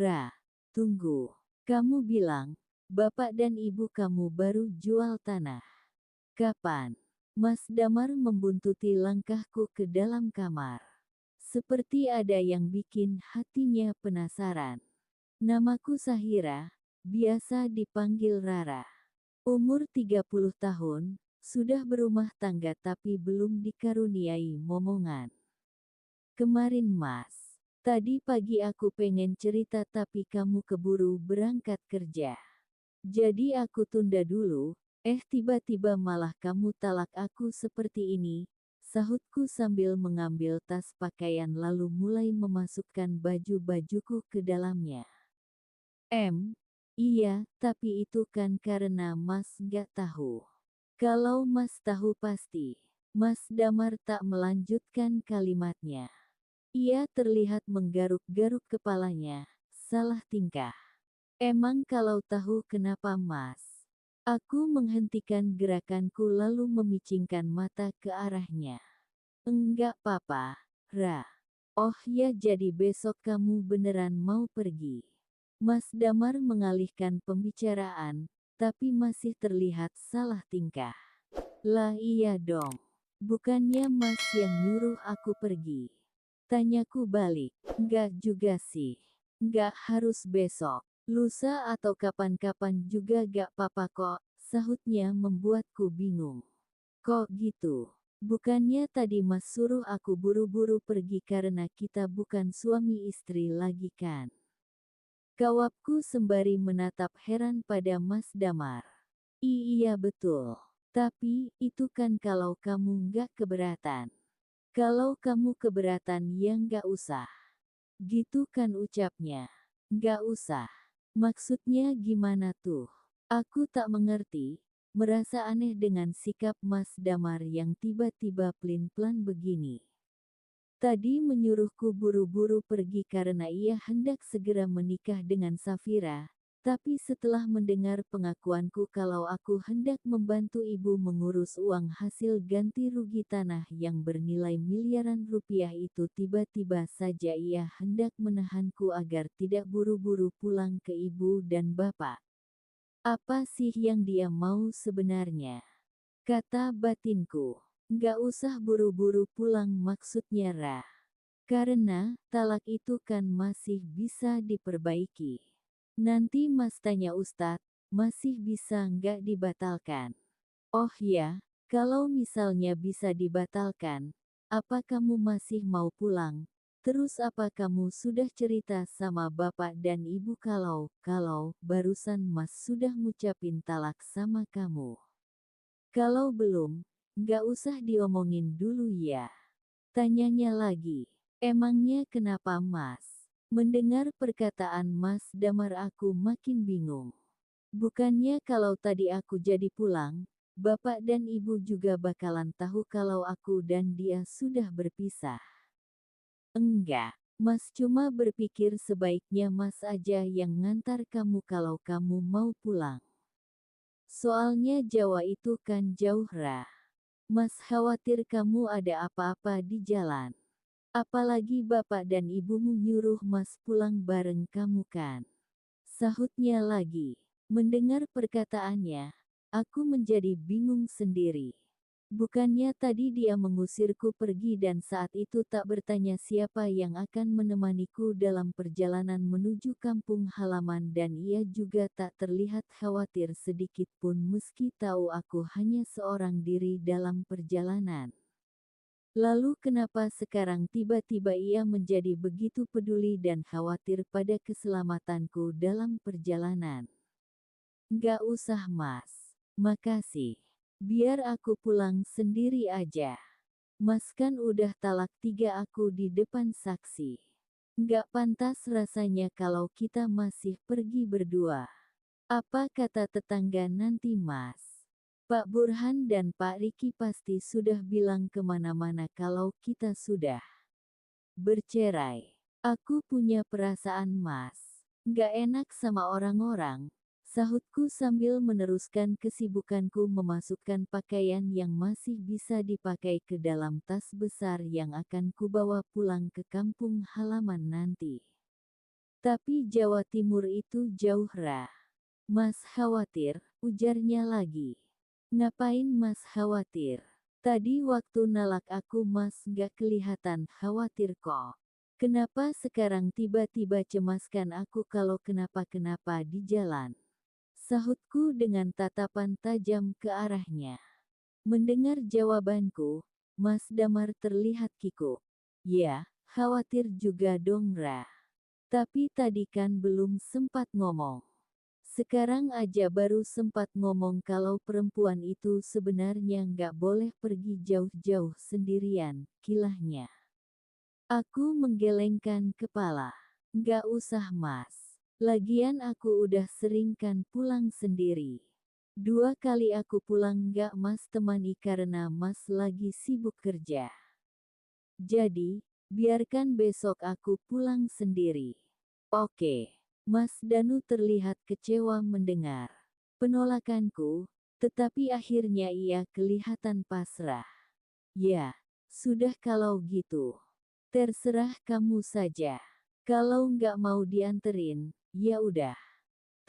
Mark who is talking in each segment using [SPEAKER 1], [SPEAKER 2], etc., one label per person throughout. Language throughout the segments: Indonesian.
[SPEAKER 1] Ra, tunggu. Kamu bilang, bapak dan ibu kamu baru jual tanah. Kapan? Mas Damar membuntuti langkahku ke dalam kamar. Seperti ada yang bikin hatinya penasaran. Namaku Sahira, biasa dipanggil Rara. Umur 30 tahun, sudah berumah tangga tapi belum dikaruniai momongan. Kemarin Mas, tadi pagi aku pengen cerita tapi kamu keburu berangkat kerja. Jadi aku tunda dulu, tiba-tiba malah kamu talak aku seperti ini, sahutku sambil mengambil tas pakaian lalu mulai memasukkan baju-bajuku ke dalamnya. Iya, tapi itu kan karena Mas gak tahu. Kalau Mas tahu pasti. Mas Damar tak melanjutkan kalimatnya. Ia terlihat menggaruk-garuk kepalanya, salah tingkah. Emang kalau tahu kenapa Mas? Aku menghentikan gerakanku lalu memicingkan mata ke arahnya. Enggak papa, Ra. Oh ya jadi besok kamu beneran mau pergi. Mas Damar mengalihkan pembicaraan, tapi masih terlihat salah tingkah. Lah iya dong. Bukannya Mas yang nyuruh aku pergi. Tanyaku balik. Enggak juga sih. Enggak harus besok. Lusa atau kapan-kapan juga gak apa-apa kok, sahutnya membuatku bingung. Kok gitu? Bukannya tadi Mas suruh aku buru-buru pergi karena kita bukan suami istri lagi kan? Jawabku sembari menatap heran pada Mas Damar. Iya betul. Tapi, itu kan kalau kamu nggak keberatan. Kalau kamu keberatan ya nggak usah. Gitu kan ucapnya. Nggak usah. Maksudnya gimana tuh? Aku tak mengerti, merasa aneh dengan sikap Mas Damar yang tiba-tiba pelin-pelan begini. Tadi menyuruhku buru-buru pergi karena ia hendak segera menikah dengan Safira, tapi setelah mendengar pengakuanku kalau aku hendak membantu ibu mengurus uang hasil ganti rugi tanah yang bernilai miliaran rupiah itu tiba-tiba saja ia hendak menahanku agar tidak buru-buru pulang ke ibu dan bapak. Apa sih yang dia mau sebenarnya? Kata batinku. Gak usah buru-buru pulang maksudnya Ra. Karena, talak itu kan masih bisa diperbaiki. Nanti Mas tanya Ustadz, masih bisa nggak dibatalkan? Oh ya, kalau misalnya bisa dibatalkan, apa kamu masih mau pulang? Terus apa kamu sudah cerita sama bapak dan ibu kalau barusan Mas sudah ngucapin talak sama kamu? Kalau belum, nggak usah diomongin dulu ya. Tanyanya lagi, emangnya kenapa Mas? Mendengar perkataan Mas Damar aku makin bingung. Bukannya kalau tadi aku jadi pulang, bapak dan ibu juga bakalan tahu kalau aku dan dia sudah berpisah. Enggak, Mas cuma berpikir sebaiknya Mas aja yang ngantar kamu kalau kamu mau pulang. Soalnya Jawa itu kan jauh Ra. Mas khawatir kamu ada apa-apa di jalan. Apalagi bapak dan ibumu nyuruh Mas pulang bareng kamu kan. Sahutnya lagi. Mendengar perkataannya, aku menjadi bingung sendiri. Bukannya tadi dia mengusirku pergi dan saat itu tak bertanya siapa yang akan menemaniku dalam perjalanan menuju kampung halaman dan ia juga tak terlihat khawatir sedikit pun meski tahu aku hanya seorang diri dalam perjalanan. Lalu kenapa sekarang tiba-tiba ia menjadi begitu peduli dan khawatir pada keselamatanku dalam perjalanan? Gak usah Mas. Makasih. Biar aku pulang sendiri aja. Mas kan udah talak 3 aku di depan saksi. Gak pantas rasanya kalau kita masih pergi berdua. Apa kata tetangga nanti Mas? Pak Burhan dan Pak Riki pasti sudah bilang kemana-mana kalau kita sudah bercerai. Aku punya perasaan Mas. Gak enak sama orang-orang. Sahutku sambil meneruskan kesibukanku memasukkan pakaian yang masih bisa dipakai ke dalam tas besar yang akan kubawa pulang ke kampung halaman nanti. Tapi Jawa Timur itu jauh, Ra. Mas khawatir, ujarnya lagi. Ngapain Mas khawatir? Tadi waktu nalak aku Mas gak kelihatan khawatir kok. Kenapa sekarang tiba-tiba cemaskan aku kalau kenapa-kenapa di jalan? Sahutku dengan tatapan tajam ke arahnya. Mendengar jawabanku, Mas Damar terlihat kikuk. Ya, khawatir juga dong, Ra. Tapi tadi kan belum sempat ngomong. Sekarang aja baru sempat ngomong kalau perempuan itu sebenarnya nggak boleh pergi jauh-jauh sendirian, kilahnya. Aku menggelengkan kepala. Nggak usah Mas. Lagian aku udah sering kan pulang sendiri. 2 kali aku pulang nggak Mas temani karena Mas lagi sibuk kerja. Jadi, biarkan besok aku pulang sendiri. Oke. Mas Danu terlihat kecewa mendengar penolakanku, tetapi akhirnya ia kelihatan pasrah. Ya, sudah kalau gitu. Terserah kamu saja. Kalau nggak mau dianterin, ya udah.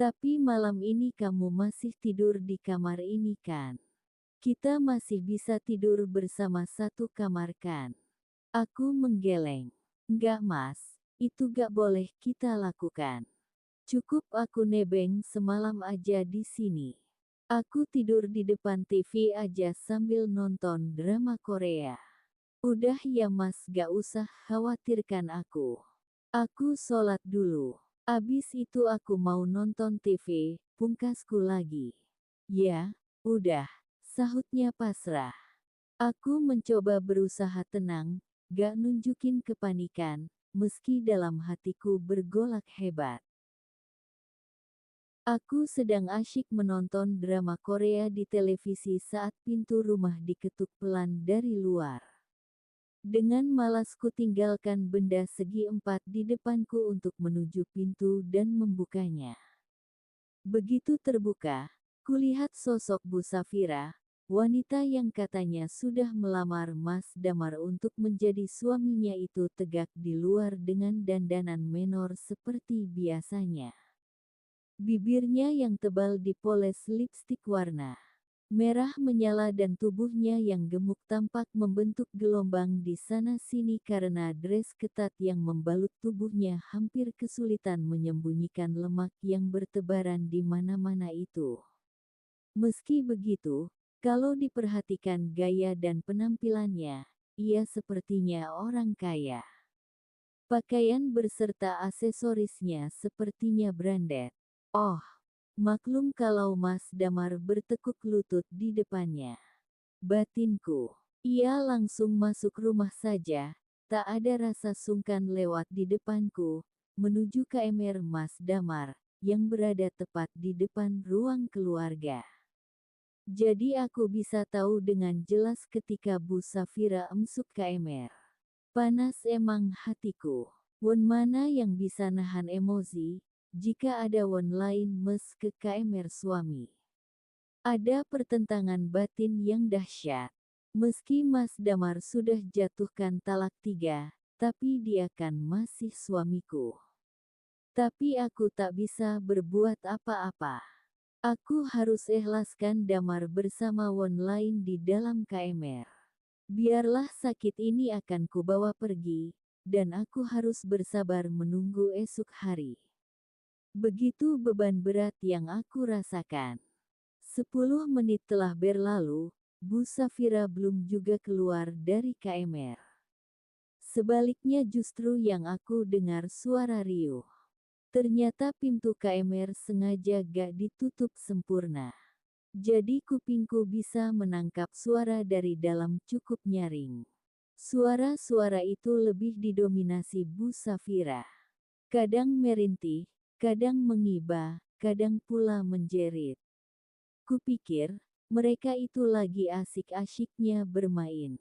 [SPEAKER 1] Tapi malam ini kamu masih tidur di kamar ini kan? Kita masih bisa tidur bersama satu kamar kan? Aku menggeleng. Nggak Mas, itu gak boleh kita lakukan. Cukup aku nebeng semalam aja di sini. Aku tidur di depan TV aja sambil nonton drama Korea. Udah ya Mas gak usah khawatirkan aku. Aku sholat dulu. Abis itu aku mau nonton TV, pungkasku lagi. Ya, udah, sahutnya pasrah. Aku mencoba berusaha tenang, gak nunjukin kepanikan, meski dalam hatiku bergolak hebat. Aku sedang asyik menonton drama Korea di televisi saat pintu rumah diketuk pelan dari luar. Dengan malas ku tinggalkan benda segi empat di depanku untuk menuju pintu dan membukanya. Begitu terbuka, kulihat sosok Bu Safira, wanita yang katanya sudah melamar Mas Damar untuk menjadi suaminya itu tegak di luar dengan dandanan menor seperti biasanya. Bibirnya yang tebal dipoles lipstik warna merah menyala dan tubuhnya yang gemuk tampak membentuk gelombang di sana-sini karena dress ketat yang membalut tubuhnya hampir kesulitan menyembunyikan lemak yang bertebaran di mana-mana itu. Meski begitu, kalau diperhatikan gaya dan penampilannya, ia sepertinya orang kaya. Pakaian berserta aksesorisnya sepertinya branded. Oh, maklum kalau Mas Damar bertekuk lutut di depannya. Batinku. Ia langsung masuk rumah saja, tak ada rasa sungkan lewat di depanku, menuju kamar Mas Damar, yang berada tepat di depan ruang keluarga. Jadi aku bisa tahu dengan jelas ketika Bu Safira masuk kamar. Panas emang hatiku. Won mana yang bisa nahan emosi, jika ada won lain mes ke kamar suami. Ada pertentangan batin yang dahsyat. Meski Mas Damar sudah jatuhkan talak 3, tapi dia kan masih suamiku. Tapi aku tak bisa berbuat apa-apa. Aku harus ikhlaskan Damar bersama won lain di dalam kamar. Biarlah sakit ini akan kubawa pergi, dan aku harus bersabar menunggu esok hari. Begitu beban berat yang aku rasakan. 10 menit telah berlalu, Bu Safira belum juga keluar dari kamar. Sebaliknya justru yang aku dengar suara riuh. Ternyata pintu kamar sengaja gak ditutup sempurna. Jadi kupingku bisa menangkap suara dari dalam cukup nyaring. Suara-suara itu lebih didominasi Bu Safira. Kadang merintih, kadang mengiba, kadang pula menjerit. Kupikir, mereka itu lagi asik-asyiknya bermain.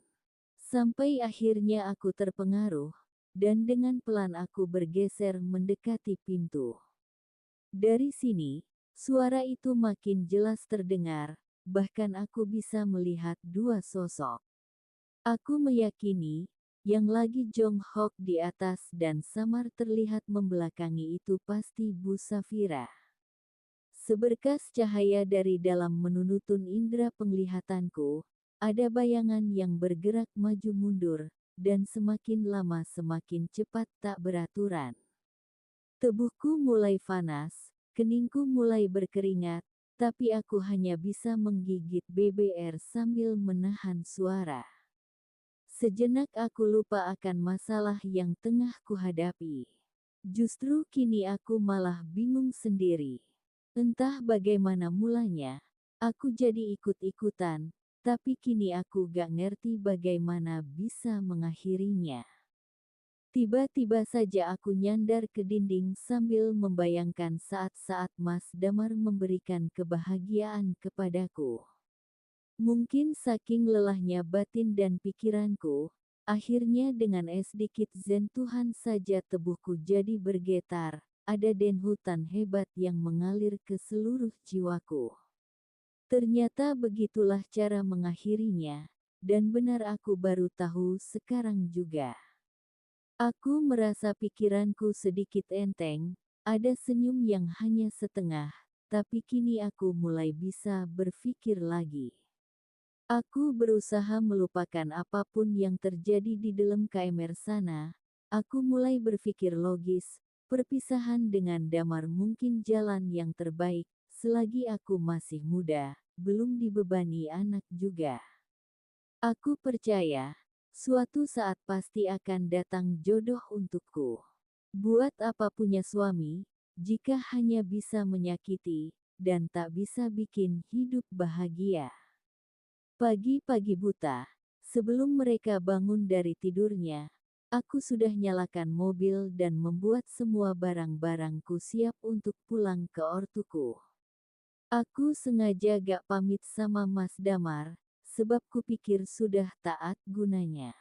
[SPEAKER 1] Sampai akhirnya aku terpengaruh, dan dengan pelan aku bergeser mendekati pintu. Dari sini, suara itu makin jelas terdengar, bahkan aku bisa melihat 2 sosok. Aku meyakini, yang lagi jonghok di atas dan samar terlihat membelakangi itu pasti Bu Safira. Seberkas cahaya dari dalam menunutun indera penglihatanku, ada bayangan yang bergerak maju mundur, dan semakin lama semakin cepat tak beraturan. Tubuhku mulai panas, keningku mulai berkeringat, tapi aku hanya bisa menggigit BBR sambil menahan suara. Sejenak aku lupa akan masalah yang tengah kuhadapi. Justru kini aku malah bingung sendiri. Entah bagaimana mulanya, aku jadi ikut-ikutan, tapi kini aku gak ngerti bagaimana bisa mengakhirinya. Tiba-tiba saja aku nyandar ke dinding sambil membayangkan saat-saat Mas Damar memberikan kebahagiaan kepadaku. Mungkin saking lelahnya batin dan pikiranku, akhirnya dengan sedikit sentuhan saja tubuhku jadi bergetar, ada denhutan hebat yang mengalir ke seluruh jiwaku. Ternyata begitulah cara mengakhirinya, dan benar aku baru tahu sekarang juga. Aku merasa pikiranku sedikit enteng, ada senyum yang hanya setengah, tapi kini aku mulai bisa berpikir lagi. Aku berusaha melupakan apapun yang terjadi di dalam KMR sana. Aku mulai berpikir logis, perpisahan dengan Damar mungkin jalan yang terbaik, selagi aku masih muda, belum dibebani anak juga. Aku percaya, suatu saat pasti akan datang jodoh untukku. Buat apa punya suami, jika hanya bisa menyakiti, dan tak bisa bikin hidup bahagia. Pagi-pagi buta, sebelum mereka bangun dari tidurnya, aku sudah nyalakan mobil dan membuat semua barang-barangku siap untuk pulang ke ortuku. Aku sengaja gak pamit sama Mas Damar, sebab kupikir sudah taat gunanya.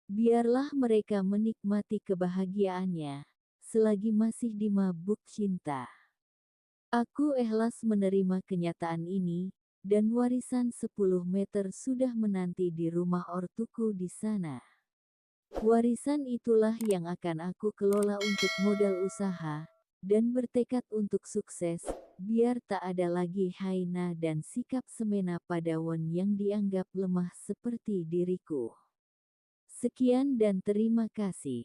[SPEAKER 1] Biarlah mereka menikmati kebahagiaannya, selagi masih dimabuk cinta. Aku ikhlas menerima kenyataan ini, dan warisan 10 meter sudah menanti di rumah ortuku di sana. Warisan itulah yang akan aku kelola untuk modal usaha, dan bertekad untuk sukses, biar tak ada lagi haina dan sikap semena pada Won yang dianggap lemah seperti diriku. Sekian dan terima kasih.